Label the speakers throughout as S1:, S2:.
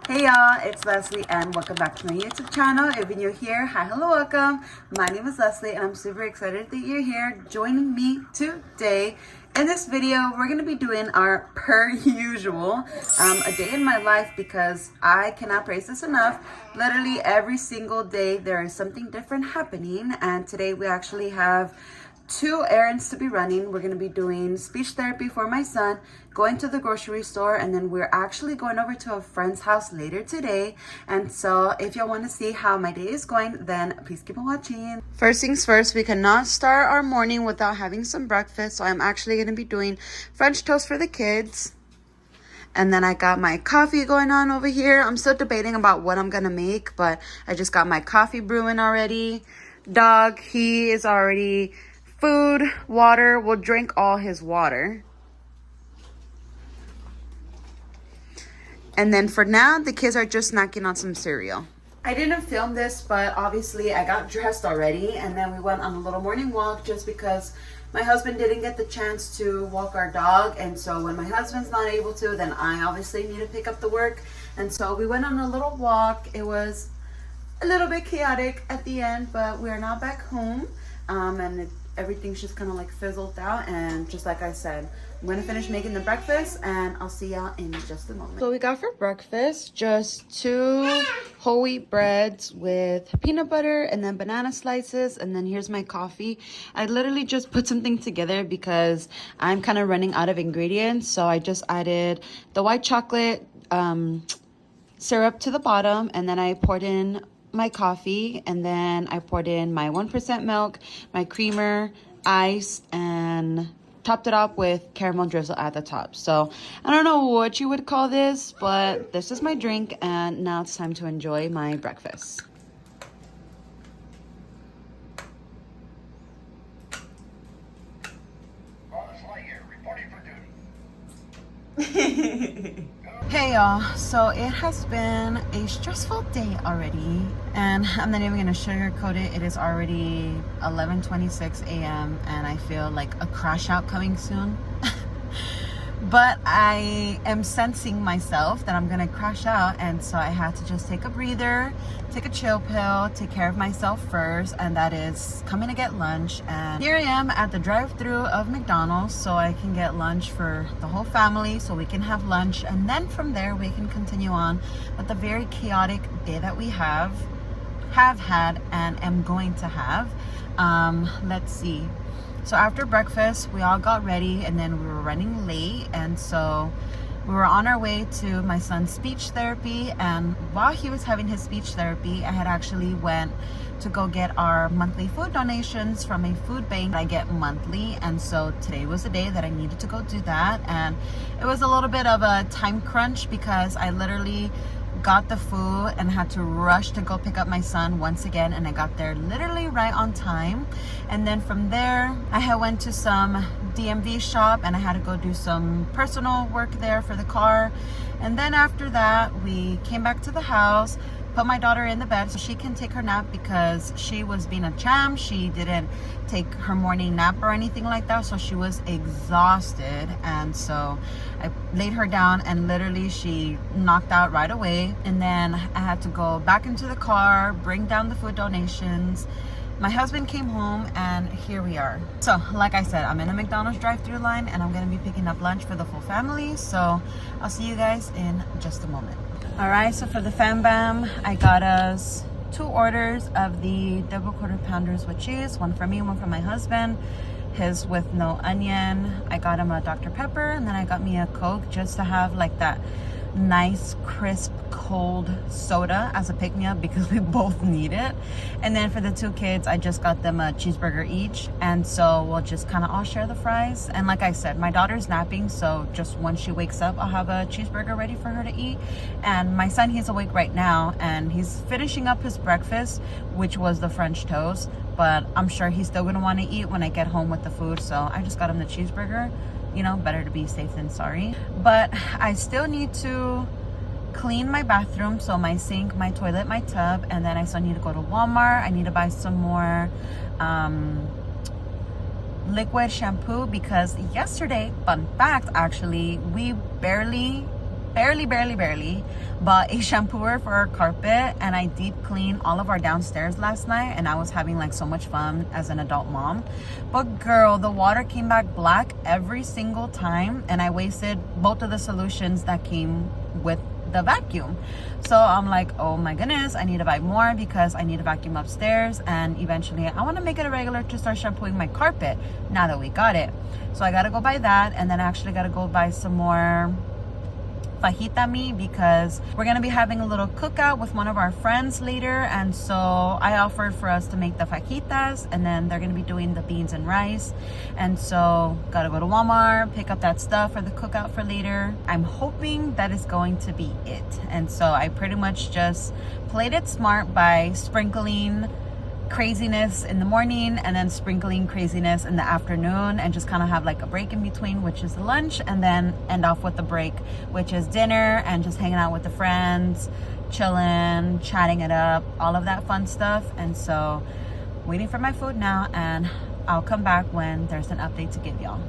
S1: Hey y'all, it's Leslie and welcome back to my YouTube channel. If you're new here, hi, hello, welcome. My name is Leslie and I'm super excited that you're here joining me today. In this video, we're going to be doing our per usual, a day in my life, because I cannot praise this enough. Literally every single day there is something different happening, and today we actually have 2 errands to be running. We're going to be doing speech therapy for my son, going to the grocery store, and then we're actually going over to a friend's house later today. And so if y'all want to see how my day is going, then please keep on watching. First things first, we cannot start our morning without having some breakfast. So I'm actually going to be doing French toast for the kids. And then I got my coffee going on over here. I'm still debating about what I'm going to make, but I just got my coffee brewing already. Dog, he is already... Food, water, we'll drink all his water. And then for now, the kids are just snacking on some cereal. I didn't film this, but obviously I got dressed already. And then we went on a little morning walk just because my husband didn't get the chance to walk our dog. And so when my husband's not able to, then I obviously need to pick up the work. And so we went on a little walk. It was a little bit chaotic at the end, but we're now back home. Everything's just kind of like fizzled out, and just like I said, I'm gonna finish making the breakfast and I'll see y'all in just a moment. So we got for breakfast just 2 whole wheat breads with peanut butter and then banana slices, and then here's my coffee. I literally just put something together because I'm kind of running out of ingredients, so I just added the white chocolate syrup to the bottom, and then I poured in my coffee, and then I poured in my 1% milk, my creamer, ice, and topped it up with caramel drizzle at the top. So I don't know what you would call this, but this is my drink, and now it's time to enjoy my breakfast. Hey y'all, so it has been a stressful day already, and I'm not even gonna sugarcoat it. It is already 11:26 a.m. and I feel like a crash out coming soon. But I am sensing myself that I'm gonna crash out, and so I had to just take a breather, take a chill pill, take care of myself first, and that is coming to get lunch. And here I am at the drive-thru of McDonald's so I can get lunch for the whole family, so we can have lunch, and then from there we can continue on with the very chaotic day that we have had and am going to have. Let's see. So after breakfast, we all got ready, and then we were running late, and so we were on our way to my son's speech therapy. And while he was having his speech therapy, I had actually went to go get our monthly food donations from a food bank I get monthly, and so today was the day that I needed to go do that. And it was a little bit of a time crunch because I literally got the food and had to rush to go pick up my son once again, and I got there literally right on time. And then from there I had went to some DMV shop and I had to go do some personal work there for the car. And then after that we came back to the house, put my daughter in the bed so she can take her nap because she was being a champ. She didn't take her morning nap or anything like that, so she was exhausted. And so I laid her down and literally she knocked out right away. And then I had to go back into the car, bring down the food donations. My husband came home and here we are. So like I said, I'm in a McDonald's drive-thru line and I'm gonna be picking up lunch for the full family. So I'll see you guys in just a moment. All right, so for the fam bam, I got us 2 orders of the double quarter pounders with cheese, one for me, one for my husband. His with no onion. I got him a Dr. Pepper, and then I got me a Coke just to have like that nice crisp cold soda as a pick-me-up because we both need it. And then for the 2 kids, I just got them a cheeseburger each, and so we'll just kind of all share the fries. And like I said, my daughter's napping, so just once she wakes up, I'll have a cheeseburger ready for her to eat. And my son, he's awake right now and he's finishing up his breakfast, which was the French toast, but I'm sure he's still gonna want to eat when I get home with the food, so I just got him the cheeseburger. You know, better to be safe than sorry. But I still need to clean my bathroom, so my sink, my toilet, my tub, and then I still need to go to Walmart. I need to buy some more liquid shampoo because yesterday, fun fact actually, we barely barely bought a shampooer for our carpet, and I deep cleaned all of our downstairs last night, and I was having like so much fun as an adult mom. But girl, the water came back black every single time, and I wasted both of the solutions that came with the vacuum. So I'm like, oh my goodness, I need to buy more because I need to vacuum upstairs, and eventually I want to make it a regular to start shampooing my carpet now that we got it. So I gotta go buy that, and then I actually gotta go buy some more fajita meat because we're gonna be having a little cookout with one of our friends later, and so I offered for us to make the fajitas, and then they're gonna be doing the beans and rice, and so gotta go to Walmart, pick up that stuff for the cookout for later. I'm hoping that is going to be it, and so I pretty much just played it smart by sprinkling craziness in the morning and then sprinkling craziness in the afternoon, and just kind of have like a break in between, which is lunch, and then end off with the break, which is dinner, and just hanging out with the friends, chilling, chatting it up, all of that fun stuff. And so waiting for my food now, and I'll come back when there's an update to give y'all.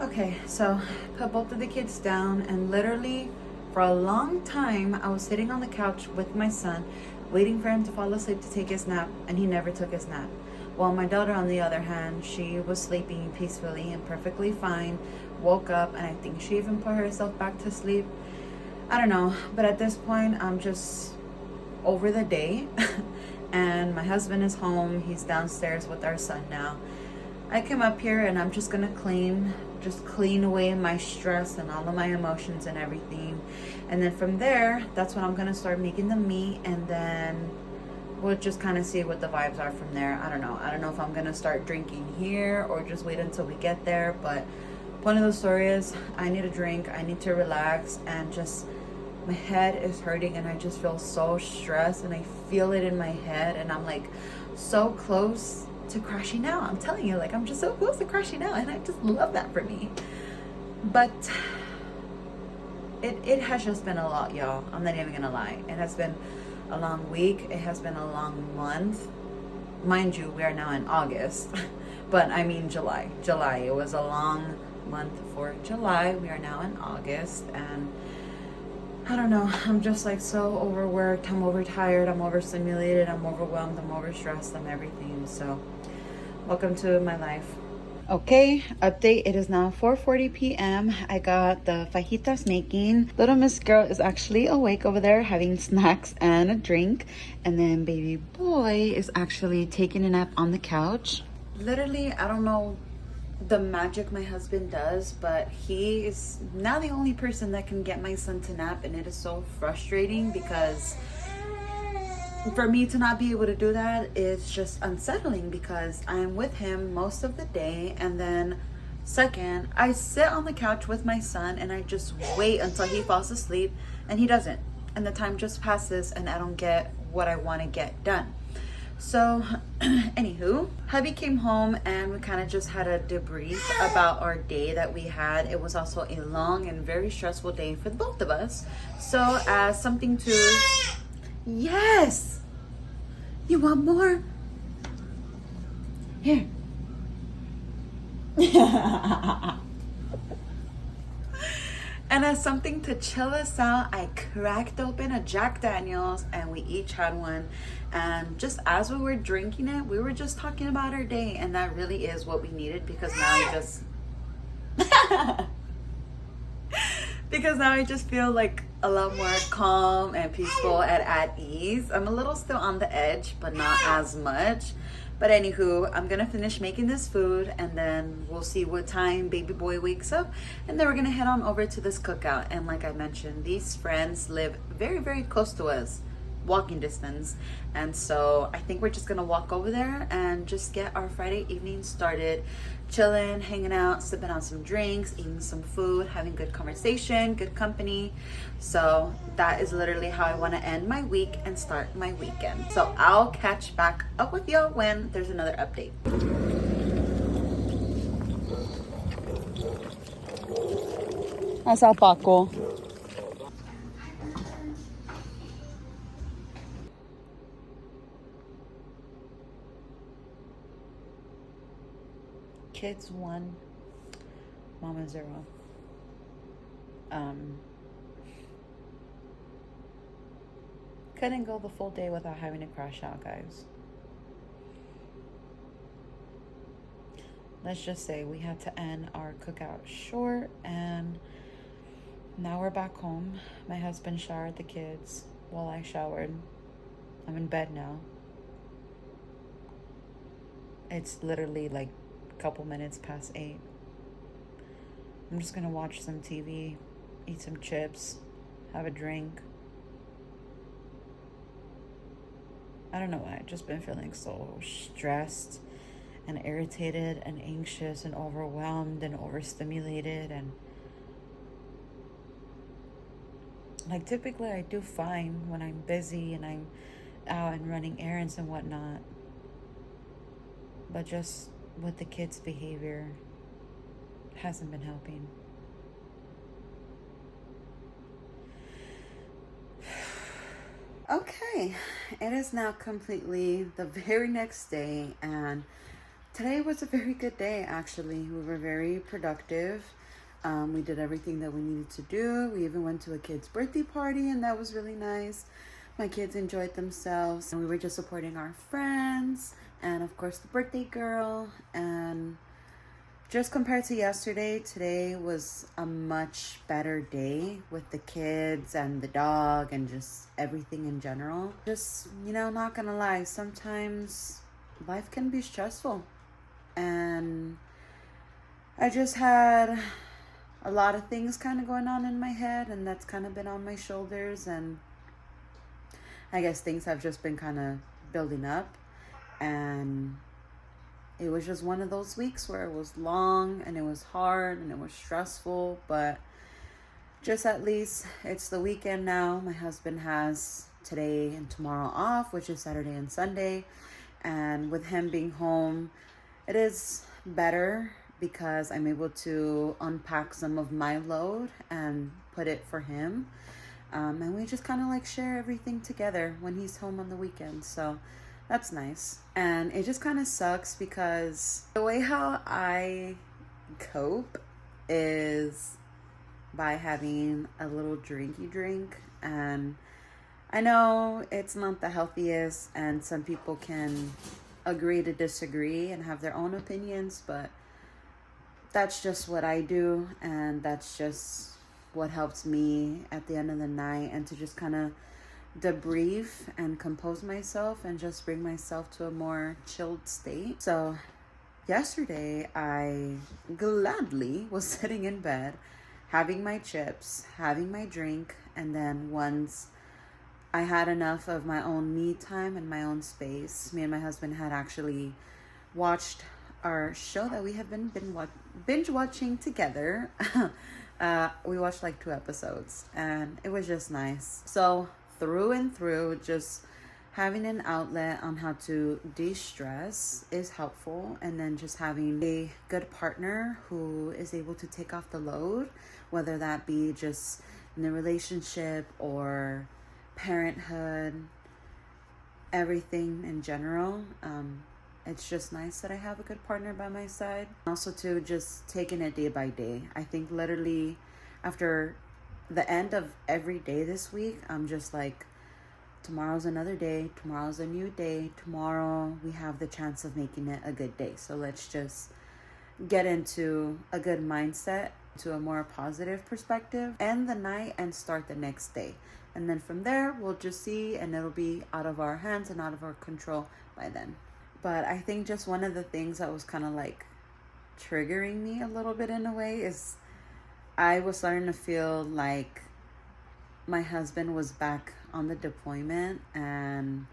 S1: Okay, so put both of the kids down, and literally for a long time I was sitting on the couch with my son waiting for him to fall asleep to take his nap, and he never took his nap. While my daughter, on the other hand, she was sleeping peacefully and perfectly fine, woke up, and I think she even put herself back to sleep. I don't know, but at this point I'm just over the day and my husband is home. He's downstairs with our son now. I came up here and I'm just gonna just clean away my stress and all of my emotions and everything, and then from there, that's when I'm gonna start making the meat, and then we'll just kind of see what the vibes are from there. I don't know if I'm gonna start drinking here or just wait until we get there, but one of those stories, I need a drink, I need to relax, and just my head is hurting, and I just feel so stressed, and I feel it in my head, and I'm like so close to crashing out. I'm telling you, like, I'm just so close to crashing out, and I just love that for me. But it has just been a lot, y'all. I'm not even gonna lie. It has been a long week. It has been a long month. Mind you, we are now in August, but I mean July. It was a long month for July. We are now in August, and I don't know, I'm just like so overworked, I'm overtired, I'm overstimulated, I'm overwhelmed, I'm overstressed, I'm everything. So welcome to my life. Okay, update. It is now 4:40 p.m. I got the fajitas making. Little Miss Girl is actually awake over there having snacks and a drink, and then baby boy is actually taking a nap on the couch. Literally, I don't know the magic my husband does, but he is now the only person that can get my son to nap, and it is so frustrating because for me to not be able to do that is just unsettling, because I am with him most of the day, and then second, I sit on the couch with my son and I just wait until he falls asleep, and he doesn't, and the time just passes and I don't get what I want to get done. So anywho, hubby came home and we kind of just had a debrief about our day that we had. It was also a long and very stressful day for the both of us. So as something to, yes, you want more? Here. And as something to chill us out, I cracked open a Jack Daniels and we each had one. And just as we were drinking it, we were just talking about our day. And that really is what we needed, because now I just... because now I just feel like a lot more calm and peaceful and at ease. I'm a little still on the edge, but not as much. But anywho, I'm gonna finish making this food, and then we'll see what time baby boy wakes up, and then we're gonna head on over to this cookout. And like I mentioned, these friends live very, very close to us, walking distance, and so I think we're just gonna walk over there and just get our Friday evening started, chilling, hanging out, sipping on some drinks, eating some food, having good conversation, good company. So that is literally how I want to end my week and start my weekend. So I'll catch back up with y'all when there's another update. Asa Paco. Kids 1, Mama 0. Couldn't go the full day without having to crash out, guys. Let's just say we had to end our cookout short, and now we're back home. My husband showered the kids while I showered. I'm in bed now. It's literally like a couple minutes past 8. I'm just gonna watch some TV, eat some chips, have a drink. I don't know why, I've just been feeling so stressed and irritated and anxious and overwhelmed and overstimulated, and like typically I do fine when I'm busy and I'm out and running errands and whatnot, but just with the kids' behavior hasn't been helping. Okay, it is now completely the very next day, and today was a very good day, actually. We were very productive. We did everything that we needed to do. We even went to a kid's birthday party, and that was really nice. My kids enjoyed themselves, and we were just supporting our friends, and of course the birthday girl. And just compared to yesterday, today was a much better day with the kids and the dog and just everything in general. Just, not gonna lie, sometimes life can be stressful. And I just had a lot of things kind of going on in my head, and that's kind of been on my shoulders. And I guess things have just been kind of building up. And it was just one of those weeks where it was long and it was hard and it was stressful, but just at least it's the weekend now. My husband has today and tomorrow off, which is Saturday and Sunday. And with him being home, it is better because I'm able to unpack some of my load and put it for him. And we just kind of like share everything together when he's home on the weekend. So that's nice. And it just kind of sucks because the way how I cope is by having a little drinky drink. And I know it's not the healthiest, and some people can agree to disagree and have their own opinions, but that's just what I do, and that's just what helps me at the end of the night, and to just kind of debrief and compose myself and just bring myself to a more chilled state. So yesterday I gladly was sitting in bed having my chips, having my drink, and then once I had enough of my own me time and my own space, me and my husband had actually watched our show that we have been binge watching together. We watched like 2 episodes, and it was just nice. So through and through, just having an outlet on how to de-stress is helpful. And then just having a good partner who is able to take off the load, whether that be just in the relationship or parenthood, everything in general. It's just nice that I have a good partner by my side. Also to just taking it day by day. I think literally after the end of every day this week, I'm just like, tomorrow's another day, tomorrow's a new day, tomorrow we have the chance of making it a good day. So let's just get into a good mindset, to a more positive perspective, end the night and start the next day. And then from there, we'll just see, and it'll be out of our hands and out of our control by then. But I think just one of the things that was kind of like triggering me a little bit in a way is I was starting to feel like my husband was back on the deployment, and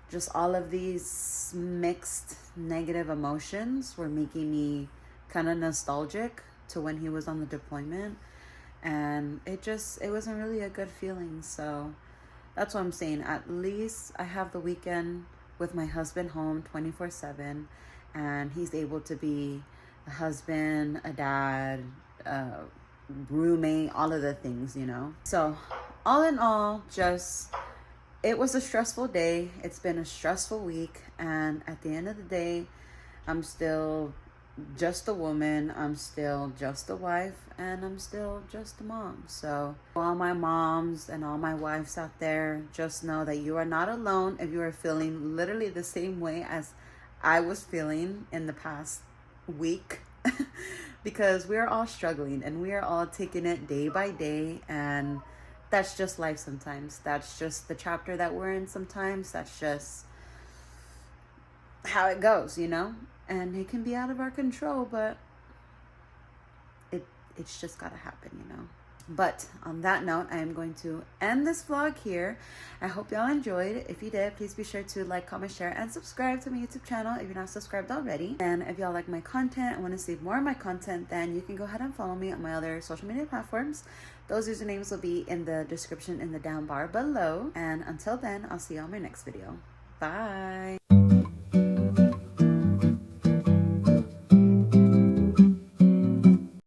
S1: just all of these mixed negative emotions were making me kind of nostalgic to when he was on the deployment. And it wasn't really a good feeling. So that's what I'm saying. At least I have the weekend with my husband home 24/7, and he's able to be a husband, a dad, roommate, all of the things, So all in all, it was a stressful day. It's been a stressful week, and at the end of the day, I'm still just a woman, I'm still just a wife, and I'm still just a mom. So all my moms and all my wives out there, just know that you are not alone if you are feeling literally the same way as I was feeling in the past week. Because we are all struggling and we are all taking it day by day, and that's just life sometimes. That's just the chapter that we're in sometimes. That's just how it goes, you know? And it can be out of our control, but it's just gotta happen, you know? But on that note, I am going to end this vlog here. I hope y'all enjoyed. If you did, please be sure to like, comment, share, and subscribe to my YouTube channel if you're not subscribed already. And if y'all like my content and want to see more of my content, then you can go ahead and follow me on my other social media platforms. Those usernames will be in the description in the down bar below. And until then, I'll see you on my next video. Bye.